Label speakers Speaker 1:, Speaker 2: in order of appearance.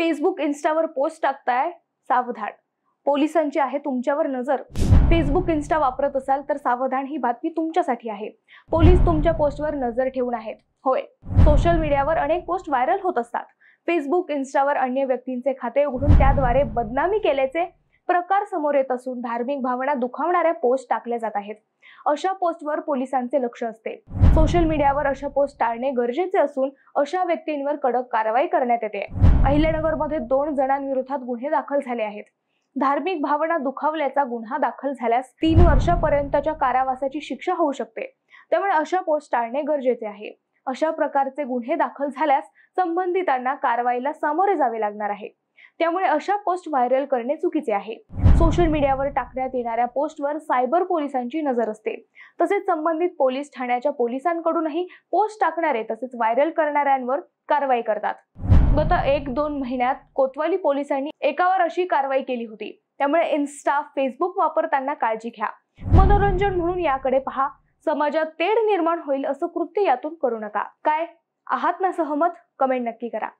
Speaker 1: Facebook इन्स्टावर post टाकताय, सावधान. पोलिसांची आहे तुमच्यावर नजर. फेसबुक इन्स्टा वापरत असाल तर सावधान, ही बातमी तुमच्यासाठी आहे. पोलीस तुमच्या पोस्टवर नजर ठेवून आहेत. होय, सोशल मीडियावर अनेक पोस्ट व्हायरल होत असतात. फेसबुक इन्स्टावर अन्य व्यक्तींचे खाते उघडून त्याद्वारे बदनामी केल्याचे प्रकार समोर येत असून धार्मिक भावना दुखावणाऱ्या पोस्ट टाकल्या जात आहेत. अशा पोस्टवर पोलिसांचे लक्ष असते. सोशल मीडियावर अशा पोस्ट टाळणे गरजेचे असून अशा व्यक्तींवर कडक कारवाई करण्यात येते. अहिल्यानगरमध्ये 2 जणांविरोधात गुन्हे दाखल झाले आहेत. धार्मिक भावना दुखावल्याचा गुन्हा दाखल झाल्यास 3 वर्षापर्यंतच्या कारावासाची शिक्षा होऊ शकते. त्यामुळे अशा पोस्ट टाळणे गरजेचे आहे. अशा प्रकारचे गुन्हे दाखल झाल्यास संबंधितांना कारवाईला सामोरे जावे लागणार आहे. त्यामुळे अशा पोस्ट व्हायरल करणे चुकीचे आहे. सोशल मीडियावर टाकण्यात येणाऱ्या पोस्टवर सायबर पोलिसांची नजर असते. तसेच संबंधित पोलीस ठाण्याच्या पोलिसांकडूनही पोस्ट टाकणारे तसेच व्हायरल करणाऱ्यांवर कारवाई करतात. गत 1-2 महिन्यात कोतवाली पोलिसांनी एकावर अशी कारवाई केली होती. त्यामुळे इन्स्टा, फेसबुक वापरताना काळजी घ्या. मनोरंजन म्हणून याकडे पहा. समाजात तेढ निर्माण होईल असं कृत्य यातून करू नका. काय आहात ना सहमत? कमेंट नक्की करा.